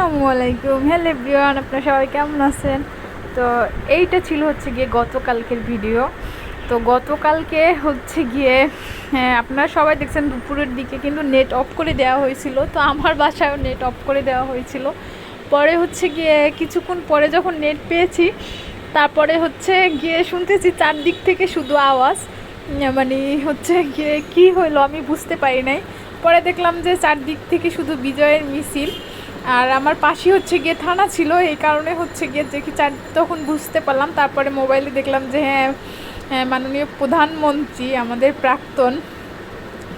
আসসালামু আলাইকুম। Hello everyone, আপনারা সবাই কেমন আছেন? তো এইটা ছিল হচ্ছে গিয়ে গতকালকের ভিডিও। তো গতকালকে হচ্ছে গিয়ে আপনারা সবাই দেখছেন দুপুরের দিকে কিন্তু নেট অফ করে দেওয়া হয়েছিল। তো আমার বাসায়ও নেট অফ করে দেওয়া হয়েছিল। পরে হচ্ছে গিয়ে কিছুক্ষণ পরে যখন নেট পেয়েছি, তারপরে হচ্ছে গিয়ে শুনতেছি চারদিক থেকে শুধু আওয়াজ, মানে হচ্ছে গিয়ে কী হলো আমি বুঝতে পারি নাই। পরে দেখলাম যে চারদিক থেকে শুধু বিজয়ের মিছিল, আর আমার পাশে হচ্ছে গিয়ে থানা ছিল, এই কারণে হচ্ছে গিয়ে দেখি তখন বুঝতে পারলাম। তারপরে মোবাইলে দেখলাম যে হ্যাঁ, মাননীয় প্রধানমন্ত্রী আমাদের প্রাক্তন,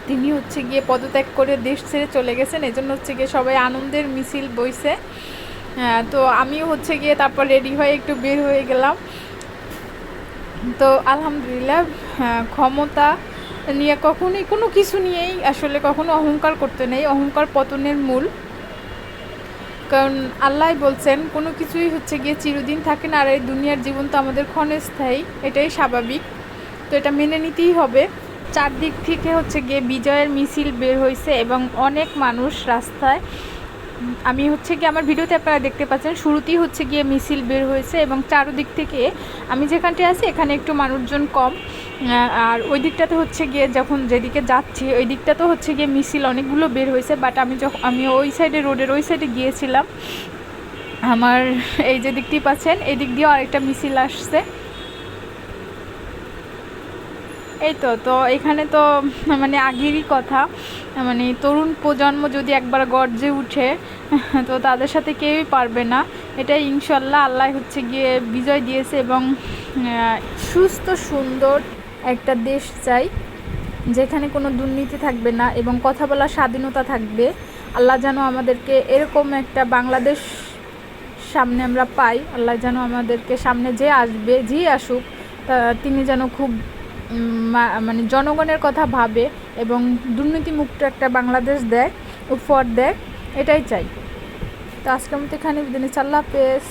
তিনি হচ্ছে গিয়ে পদত্যাগ করে দেশ ছেড়ে চলে গেছেন। এই জন্য হচ্ছে গিয়ে সবাই আনন্দের মিছিল বইছে। তো আমিও হচ্ছে গিয়ে তারপর রেডি হয়ে একটু বের হয়ে গেলাম। তো আলহামদুলিল্লাহ, ক্ষমতা নিয়ে কখনোই কোনো কিছু নিয়েই আসলে কখনো অহংকার করতে নেই। অহংকার পতনের মূল। কারণ আল্লাহ বলছেন কোনো কিছুই হচ্ছে গিয়ে চিরদিন থাকে না, আর এই দুনিয়ার জীবন তো আমাদের ক্ষণস্থায়ী, এটাই স্বাভাবিক। তো এটা মেনে নিতেই হবে। চারদিক থেকে হচ্ছে গিয়ে বিজয়ের মিছিল বের হয়েছে এবং অনেক মানুষ রাস্তায়। আমি হচ্ছে গিয়ে আমার ভিডিওতে আপনারা দেখতে পাচ্ছেন শুরুতেই হচ্ছে গিয়ে মিছিল বের হয়েছে এবং চারদিক থেকে, আমি যেখানটায় আছি এখানে একটু মানুষজন কম, আর ওই দিকটাতে হচ্ছে গিয়ে যখন যেদিকে যাচ্ছি ওই দিকটাতেও হচ্ছে গিয়ে মিছিল অনেকগুলো বের হয়েছে। বাট আমি ওই সাইডে, রোডের ওই সাইডে গিয়েছিলাম। আমার এই যে দিকটি পাচ্ছেন, এই দিক দিয়েও আরেকটা মিছিল আসছে। এই তো এখানে তো মানে আগেরই কথা, মানে তরুণ প্রজন্ম যদি একবার গর্জে উঠে তো তাদের সাথে কেউই পারবে না। এটাই ইনশাল্লাহ আল্লাহ হচ্ছে গিয়ে বিজয় দিয়েছে এবং সুস্থ সুন্দর একটা দেশ চাই, যেখানে কোনো দুর্নীতি থাকবে না এবং কথা বলার স্বাধীনতা থাকবে। আল্লাহ যেন আমাদেরকে এরকম একটা বাংলাদেশ সামনে আমরা পাই। আল্লাহ যেন আমাদেরকে সামনে যে আসবে, যে আসুক, তিনি যেন খুব মানে জনগণের কথা ভাবে এবং দুর্নীতিমুক্ত একটা বাংলাদেশ দেয়, উপহার দেয়, এটাই চাই। তো আজকের মতো এখানে বিদায় নিচ্ছি। আল্লাহ হাফেজ।